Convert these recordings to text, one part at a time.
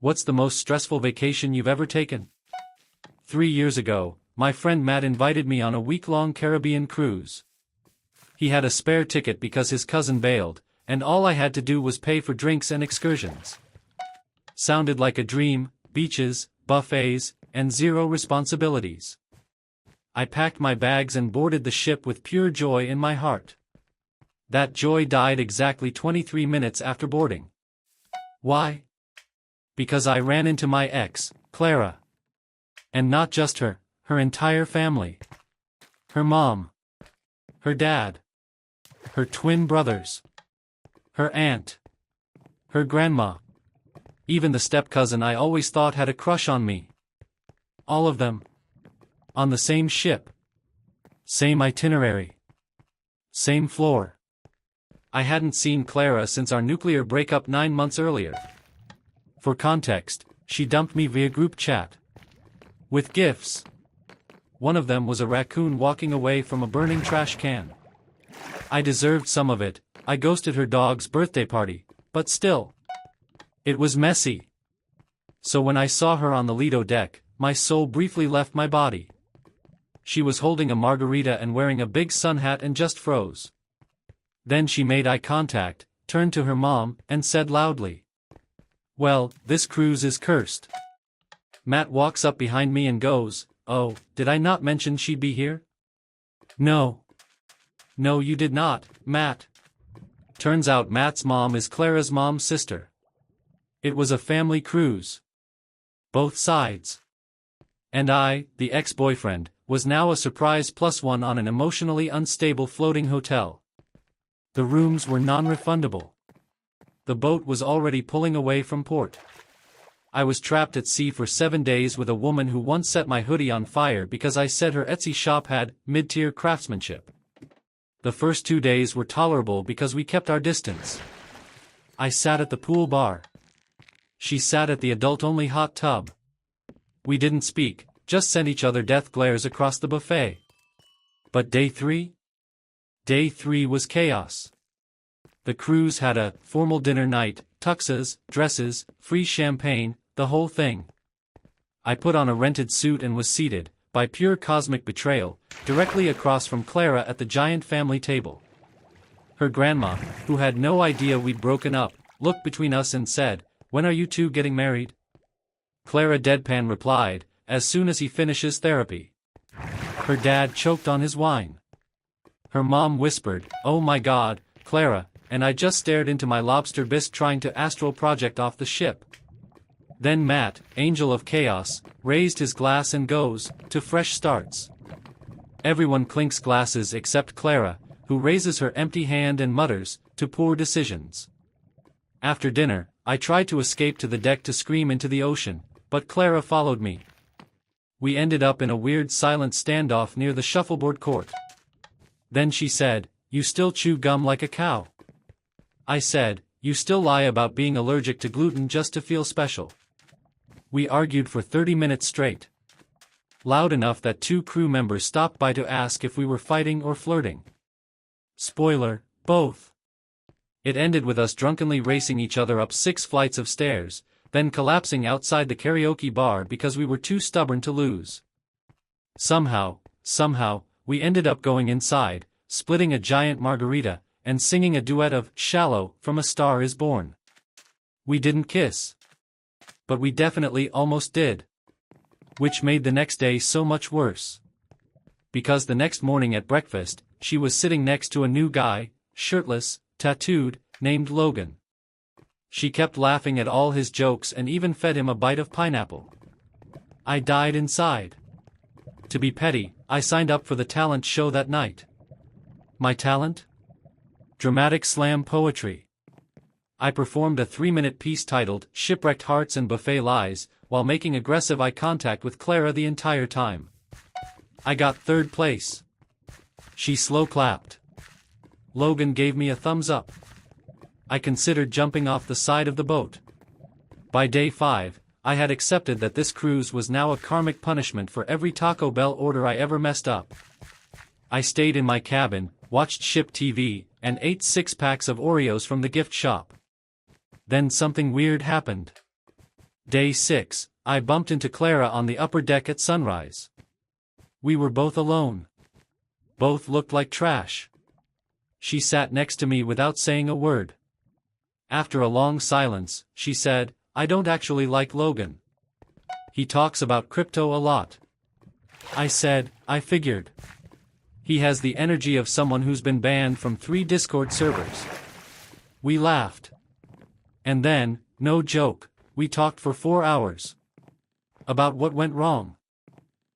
What's the most stressful vacation you've ever taken? 3 years ago, my friend Matt invited me on a week-long Caribbean cruise. He had a spare ticket because his cousin bailed, and all I had to do was pay for drinks and excursions. Sounded like a dream: beaches, buffets, and zero responsibilities. I packed my bags and boarded the ship with pure joy in my heart. That joy died exactly 23 minutes after boarding. Why? Because I ran into my ex, Clara. And not just her, her entire family. Her mom. Her dad. Her twin brothers. Her aunt. Her grandma. Even the step-cousin I always thought had a crush on me. All of them. On the same ship. Same itinerary. Same floor. I hadn't seen Clara since our nuclear breakup 9 months earlier. For context, she dumped me via group chat. With gifts. One of them was a raccoon walking away from a burning trash can. I deserved some of it. I ghosted her dog's birthday party, but still. It was messy. So when I saw her on the Lido deck, my soul briefly left my body. She was holding a margarita and wearing a big sun hat and just froze. Then she made eye contact, turned to her mom, and said loudly, "Well, this cruise is cursed." Matt walks up behind me and goes, "Oh, did I not mention she'd be here?" No. No, you did not, Matt. Turns out Matt's mom is Clara's mom's sister. It was a family cruise. Both sides. And I, the ex-boyfriend, was now a surprise +1 on an emotionally unstable floating hotel. The rooms were non-refundable. The boat was already pulling away from port. I was trapped at sea for 7 days with a woman who once set my hoodie on fire because I said her Etsy shop had mid-tier craftsmanship. The first 2 days were tolerable because we kept our distance. I sat at the pool bar. She sat at the adult-only hot tub. We didn't speak, just sent each other death glares across the buffet. But day 3? Day 3 was chaos. The cruise had a formal dinner night, tuxes, dresses, free champagne, the whole thing. I put on a rented suit and was seated, by pure cosmic betrayal, directly across from Clara at the giant family table. Her grandma, who had no idea we'd broken up, looked between us and said, "When are you two getting married?" Clara deadpan replied, "As soon as he finishes therapy." Her dad choked on his wine. Her mom whispered, "Oh my God, Clara," and I just stared into my lobster bisque trying to astral project off the ship. Then Matt, angel of chaos, raised his glass and goes, "To fresh starts." Everyone clinks glasses except Clara, who raises her empty hand and mutters, "To poor decisions." After dinner, I tried to escape to the deck to scream into the ocean, but Clara followed me. We ended up in a weird silent standoff near the shuffleboard court. Then she said, "You still chew gum like a cow." I said, "You still lie about being allergic to gluten just to feel special." We argued for 30 minutes straight. Loud enough that 2 crew members stopped by to ask if we were fighting or flirting. Spoiler, both. It ended with us drunkenly racing each other up 6 flights of stairs, then collapsing outside the karaoke bar because we were too stubborn to lose. Somehow, we ended up going inside, splitting a giant margarita, and singing a duet of "Shallow" from A Star Is Born. We didn't kiss. But we definitely almost did. Which made the next day so much worse. Because the next morning at breakfast, she was sitting next to a new guy, shirtless, tattooed, named Logan. She kept laughing at all his jokes and even fed him a bite of pineapple. I died inside. To be petty, I signed up for the talent show that night. My talent? Dramatic slam poetry. I performed a 3-minute piece titled "Shipwrecked Hearts and Buffet Lies," while making aggressive eye contact with Clara the entire time. I got 3rd place. She slow clapped. Logan gave me a thumbs up. I considered jumping off the side of the boat. By day 5, I had accepted that this cruise was now a karmic punishment for every Taco Bell order I ever messed up. I stayed in my cabin, watched ship TV, and ate 6 packs of Oreos from the gift shop. Then something weird happened. Day 6, I bumped into Clara on the upper deck at sunrise. We were both alone. Both looked like trash. She sat next to me without saying a word. After a long silence, she said, "I don't actually like Logan. He talks about crypto a lot." I said, "I figured. He has the energy of someone who's been banned from 3 Discord servers." We laughed. And then, no joke, we talked for 4 hours. About what went wrong.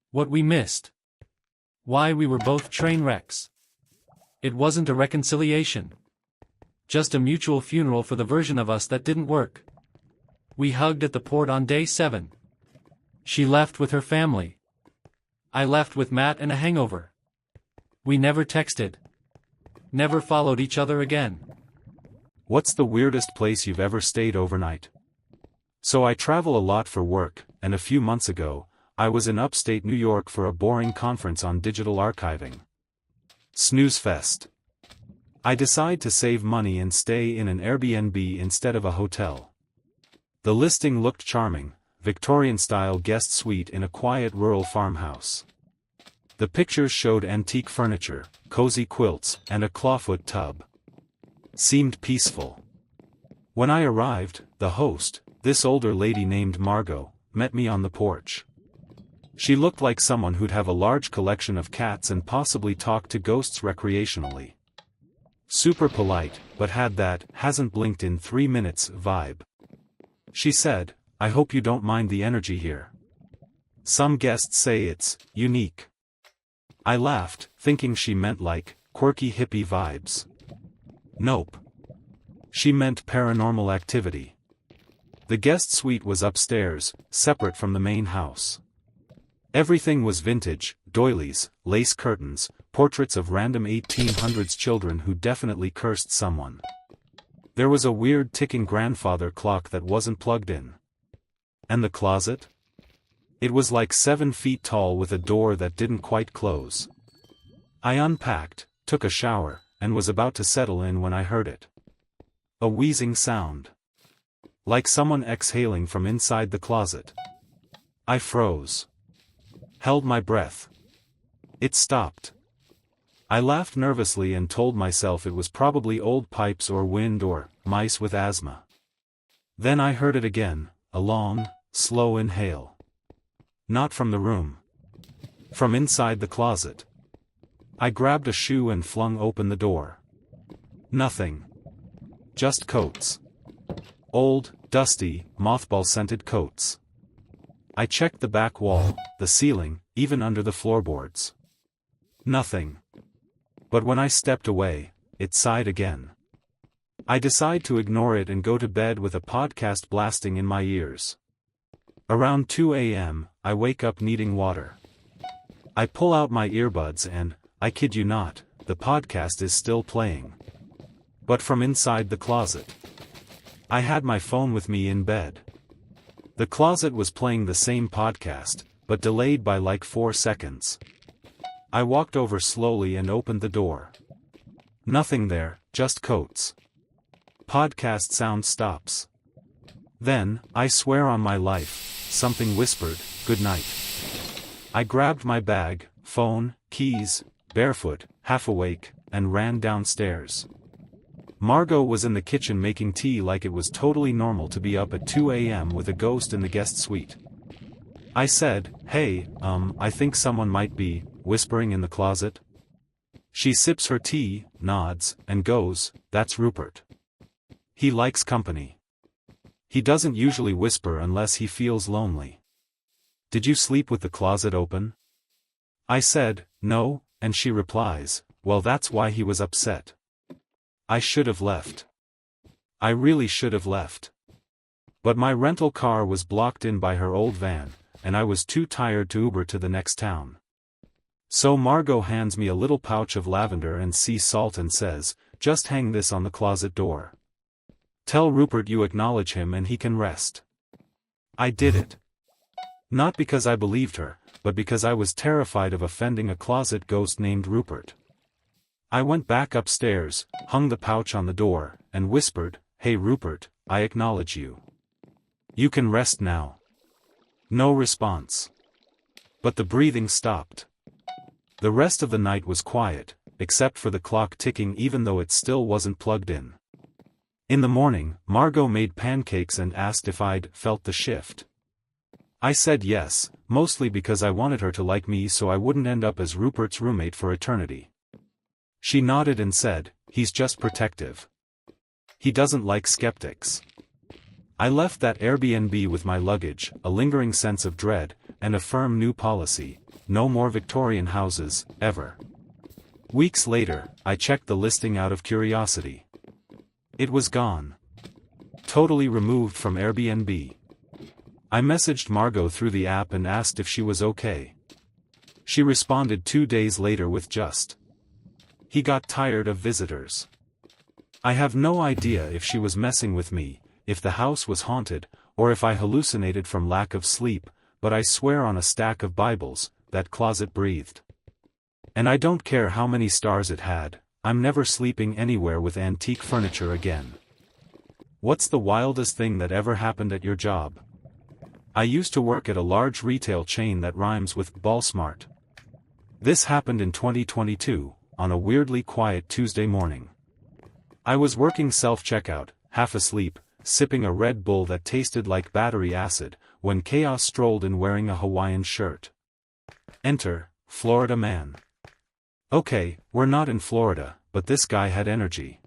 What we missed. Why we were both train wrecks. It wasn't a reconciliation. Just a mutual funeral for the version of us that didn't work. We hugged at the port on day 7. She left with her family. I left with Matt and a hangover. We never texted. Never followed each other again. What's the weirdest place you've ever stayed overnight? So I travel a lot for work, and a few months ago, I was in upstate New York for a boring conference on digital archiving. Snooze fest. I decide to save money and stay in an Airbnb instead of a hotel. The listing looked charming, Victorian-style guest suite in a quiet rural farmhouse. The pictures showed antique furniture, cozy quilts, and a clawfoot tub. Seemed peaceful. When I arrived, the host, this older lady named Margot, met me on the porch. She looked like someone who'd have a large collection of cats and possibly talk to ghosts recreationally. Super polite, but had that "hasn't blinked in 3 minutes" vibe. She said, "I hope you don't mind the energy here. Some guests say it's unique." I laughed, thinking she meant like quirky hippie vibes. Nope. She meant paranormal activity. The guest suite was upstairs, separate from the main house. Everything was vintage, doilies, lace curtains, portraits of random 1800s children who definitely cursed someone. There was a weird ticking grandfather clock that wasn't plugged in. And the closet? It was like 7 feet tall with a door that didn't quite close. I unpacked, took a shower, and was about to settle in when I heard it. A wheezing sound. Like someone exhaling from inside the closet. I froze. Held my breath. It stopped. I laughed nervously and told myself it was probably old pipes or wind or mice with asthma. Then I heard it again, a long, slow inhale. Not from the room. From inside the closet. I grabbed a shoe and flung open the door. Nothing. Just coats. Old, dusty, mothball-scented coats. I checked the back wall, the ceiling, even under the floorboards. Nothing. But when I stepped away, it sighed again. I decide to ignore it and go to bed with a podcast blasting in my ears. Around 2 a.m., I wake up needing water. I pull out my earbuds and, I kid you not, the podcast is still playing. But from inside the closet. I had my phone with me in bed. The closet was playing the same podcast, but delayed by like 4 seconds. I walked over slowly and opened the door. Nothing there, just coats. Podcast sound stops. Then, I swear on my life, something whispered, "Good night." I grabbed my bag, phone, keys, barefoot, half awake, and ran downstairs. Margot was in the kitchen making tea like it was totally normal to be up at 2 a.m. with a ghost in the guest suite. I said, "Hey, I think someone might be whispering in the closet." She sips her tea, nods, and goes, "That's Rupert. He likes company. He doesn't usually whisper unless he feels lonely." "Did you sleep with the closet open?" I said, "No," and she replies, "Well, that's why he was upset." I should have left. I really should have left. But my rental car was blocked in by her old van, and I was too tired to Uber to the next town. So Margot hands me a little pouch of lavender and sea salt and says, "Just hang this on the closet door. Tell Rupert you acknowledge him and he can rest." I did it. Not because I believed her, but because I was terrified of offending a closet ghost named Rupert. I went back upstairs, hung the pouch on the door, and whispered, "Hey Rupert, I acknowledge you. You can rest now. No response. But the breathing stopped. The rest of the night was quiet, except for the clock ticking even though it still wasn't plugged in. In the morning, Margot made pancakes and asked if I'd felt the shift. I said yes, mostly because I wanted her to like me so I wouldn't end up as Rupert's roommate for eternity. She nodded and said, "He's just protective. He doesn't like skeptics." I left that Airbnb with my luggage, a lingering sense of dread, and a firm new policy: no more Victorian houses, ever. Weeks later, I checked the listing out of curiosity. It was gone. Totally removed from Airbnb. I messaged Margot through the app and asked if she was okay. She responded 2 days later with just, "He got tired of visitors." I have no idea if she was messing with me, if the house was haunted, or if I hallucinated from lack of sleep, but I swear on a stack of Bibles, that closet breathed. And I don't care how many stars it had, I'm never sleeping anywhere with antique furniture again. What's the wildest thing that ever happened at your job? I used to work at a large retail chain that rhymes with Ballsmart. This happened in 2022, on a weirdly quiet Tuesday morning. I was working self-checkout, half asleep, sipping a Red Bull that tasted like battery acid, when Chaos strolled in wearing a Hawaiian shirt. Enter, Florida man. Okay, we're not in Florida, but this guy had energy.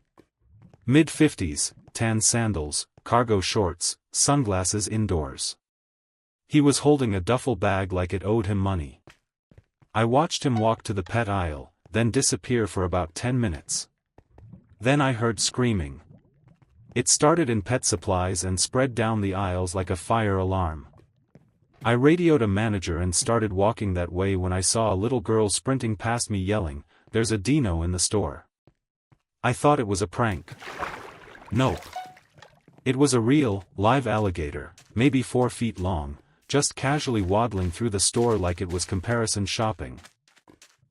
Mid-50s, tan sandals, cargo shorts, sunglasses indoors. He was holding a duffel bag like it owed him money. I watched him walk to the pet aisle, then disappear for about 10 minutes. Then I heard screaming. It started in pet supplies and spread down the aisles like a fire alarm. I radioed a manager and started walking that way when I saw a little girl sprinting past me yelling, "There's a dino in the store." I thought it was a prank. Nope. It was a real, live alligator, maybe 4 feet long, just casually waddling through the store like it was comparison shopping.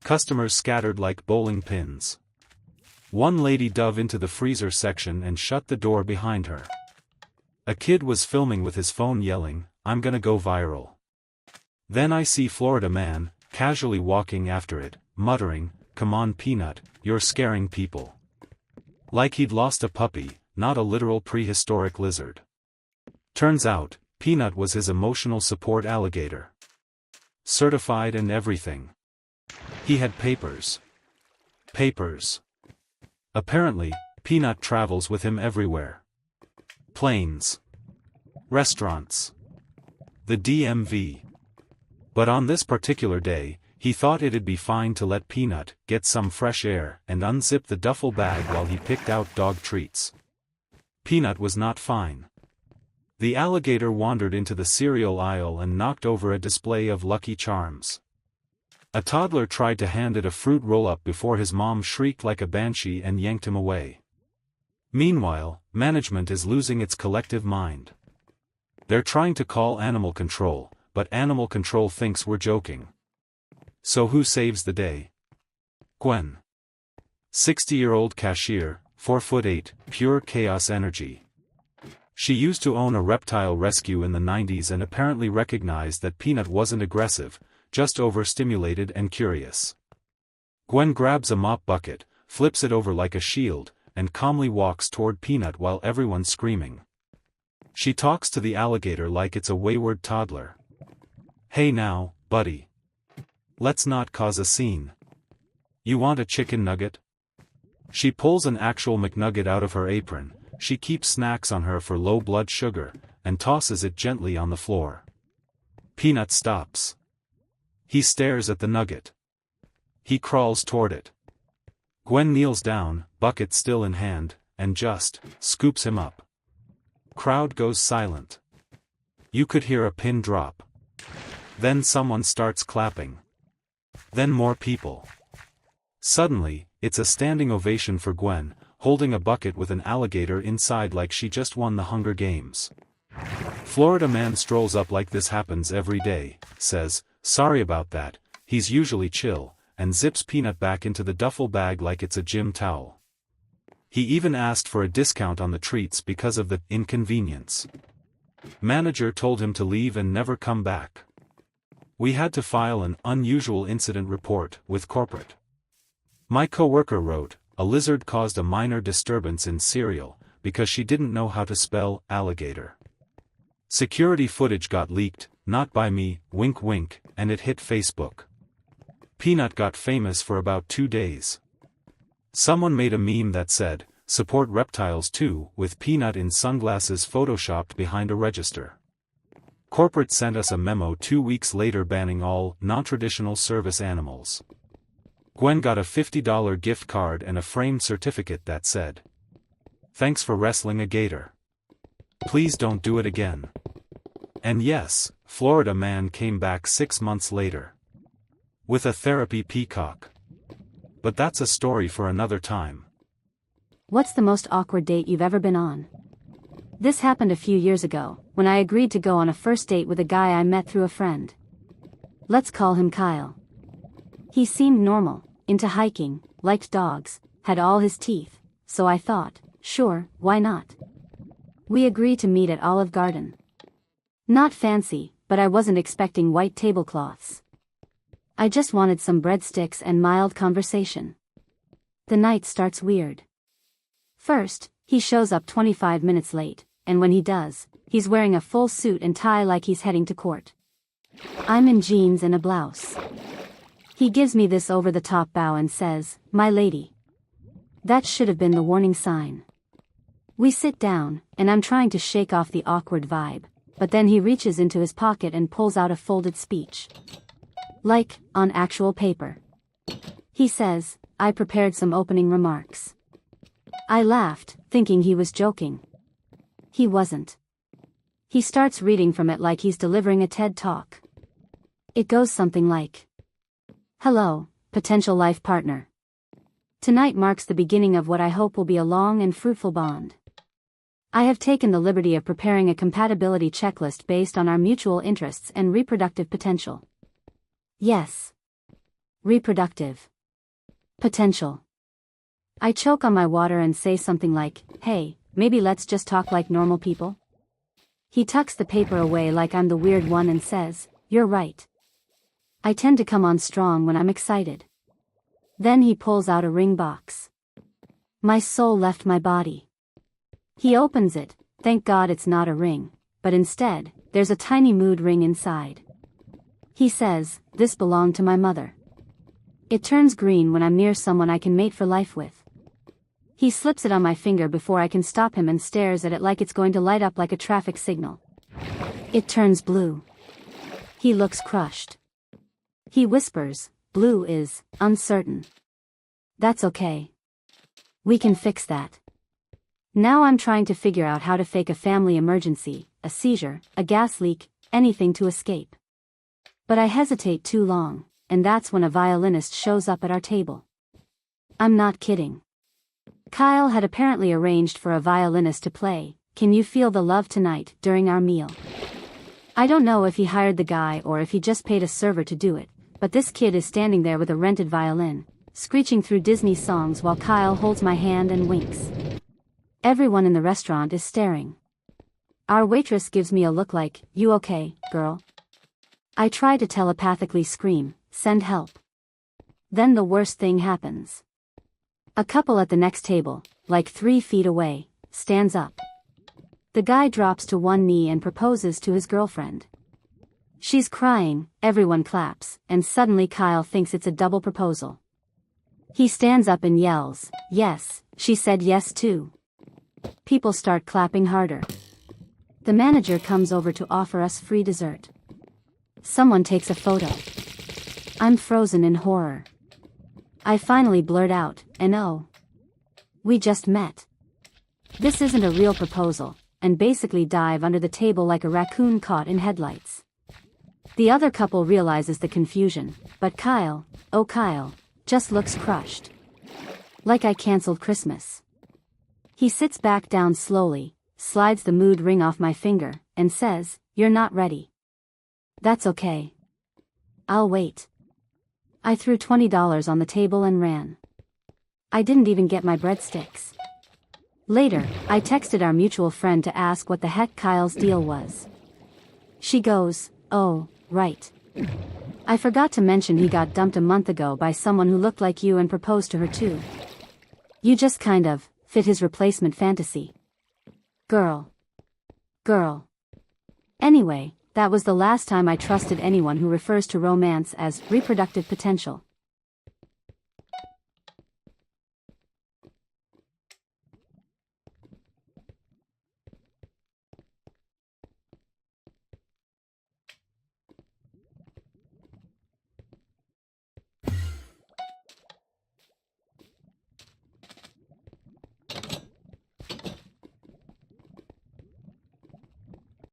Customers scattered like bowling pins. One lady dove into the freezer section and shut the door behind her. A kid was filming with his phone yelling, "I'm gonna go viral." Then I see Florida man, casually walking after it, muttering, "Come on Peanut, you're scaring people." Like he'd lost a puppy, not a literal prehistoric lizard. Turns out, Peanut was his emotional support alligator. Certified and everything. He had papers. Papers. Apparently, Peanut travels with him everywhere. Planes. Restaurants. The DMV. But on this particular day, he thought it'd be fine to let Peanut get some fresh air and unzip the duffel bag while he picked out dog treats. Peanut was not fine. The alligator wandered into the cereal aisle and knocked over a display of Lucky Charms. A toddler tried to hand it a fruit roll-up before his mom shrieked like a banshee and yanked him away. Meanwhile, management is losing its collective mind. They're trying to call animal control, but animal control thinks we're joking. So who saves the day? Gwen. 60-year-old cashier, 4'8", pure chaos energy. She used to own a reptile rescue in the 90s and apparently recognized that Peanut wasn't aggressive, just overstimulated and curious. Gwen grabs a mop bucket, flips it over like a shield, and calmly walks toward Peanut while everyone's screaming. She talks to the alligator like it's a wayward toddler. "Hey now, buddy. Let's not cause a scene. You want a chicken nugget?" She pulls an actual McNugget out of her apron. She keeps snacks on her for low blood sugar, and tosses it gently on the floor. Peanut stops. He stares at the nugget. He crawls toward it. Gwen kneels down, bucket still in hand, and just scoops him up. Crowd goes silent. You could hear a pin drop. Then someone starts clapping. Then more people. Suddenly, it's a standing ovation for Gwen, holding a bucket with an alligator inside like she just won the Hunger Games. Florida man strolls up like this happens every day, says, "Sorry about that," he's usually chill, and zips Peanut back into the duffel bag like it's a gym towel. He even asked for a discount on the treats because of the inconvenience. Manager told him to leave and never come back. We had to file an unusual incident report with corporate. My coworker wrote, a lizard caused a minor disturbance in cereal, because she didn't know how to spell alligator. Security footage got leaked, not by me, wink wink, and it hit Facebook. Peanut got famous for about 2 days. Someone made a meme that said, support reptiles too, with Peanut in sunglasses photoshopped behind a register. Corporate sent us a memo 2 weeks later banning all non-traditional service animals. Gwen got a $50 gift card and a framed certificate that said, thanks for wrestling a gator. Please don't do it again. And yes, Florida man came back 6 months later. With a therapy peacock. But that's a story for another time. What's the most awkward date you've ever been on? This happened a few years ago, when I agreed to go on a first date with a guy I met through a friend. Let's call him Kyle. He seemed normal, into hiking, liked dogs, had all his teeth, so I thought, sure, why not? We agreed to meet at Olive Garden. Not fancy, but I wasn't expecting white tablecloths. I just wanted some breadsticks and mild conversation. The night starts weird. First, he shows up 25 minutes late, and when he does, he's wearing a full suit and tie like he's heading to court. I'm in jeans and a blouse. He gives me this over-the-top bow and says, "My lady." That should have been the warning sign. We sit down, and I'm trying to shake off the awkward vibe, but then he reaches into his pocket and pulls out a folded speech. Like, on actual paper. He says, I prepared some opening remarks. I laughed, thinking he was joking. He wasn't. He starts reading from it like he's delivering a TED Talk. It goes something like, hello, potential life partner. Tonight marks the beginning of what I hope will be a long and fruitful bond. I have taken the liberty of preparing a compatibility checklist based on our mutual interests and reproductive potential. Yes. Reproductive potential. I choke on my water and say something like, hey, maybe let's just talk like normal people? He tucks the paper away like I'm the weird one and says, you're right. I tend to come on strong when I'm excited. Then he pulls out a ring box. My soul left my body. He opens it, thank God it's not a ring, but instead, there's a tiny mood ring inside. He says, this belonged to my mother. It turns green when I'm near someone I can mate for life with. He slips it on my finger before I can stop him and stares at it like it's going to light up like a traffic signal. It turns blue. He looks crushed. He whispers, blue is uncertain. That's okay. We can fix that. Now I'm trying to figure out how to fake a family emergency, a seizure, a gas leak, anything to escape. But I hesitate too long, and that's when a violinist shows up at our table. I'm not kidding. Kyle had apparently arranged for a violinist to play Can You Feel the Love Tonight during our meal. I don't know if he hired the guy or if he just paid a server to do it, but this kid is standing there with a rented violin, screeching through Disney songs while Kyle holds my hand and winks. Everyone in the restaurant is staring. Our waitress gives me a look like, you okay, girl? I try to telepathically scream, send help. Then the worst thing happens. A couple at the next table, like 3 feet away, stands up. The guy drops to one knee and proposes to his girlfriend. She's crying, everyone claps, and suddenly Kyle thinks it's a double proposal. He stands up and yells, yes, she said yes too. People start clapping harder. The manager comes over to offer us free dessert. Someone takes a photo. I'm frozen in horror. I finally blurt out, and oh. We just met. This isn't a real proposal, and basically dive under the table like a raccoon caught in headlights. The other couple realizes the confusion, but Kyle, oh Kyle, just looks crushed. Like I canceled Christmas. He sits back down slowly, slides the mood ring off my finger, and says, you're not ready. That's okay. I'll wait. I threw $20 on the table and ran. I didn't even get my breadsticks. Later, I texted our mutual friend to ask what the heck Kyle's deal was. She goes, "Oh, right. I forgot to mention he got dumped a month ago by someone who looked like you and proposed to her too. You just kind of fit his replacement fantasy. Girl. Girl." Anyway, that was the last time I trusted anyone who refers to romance as reproductive potential.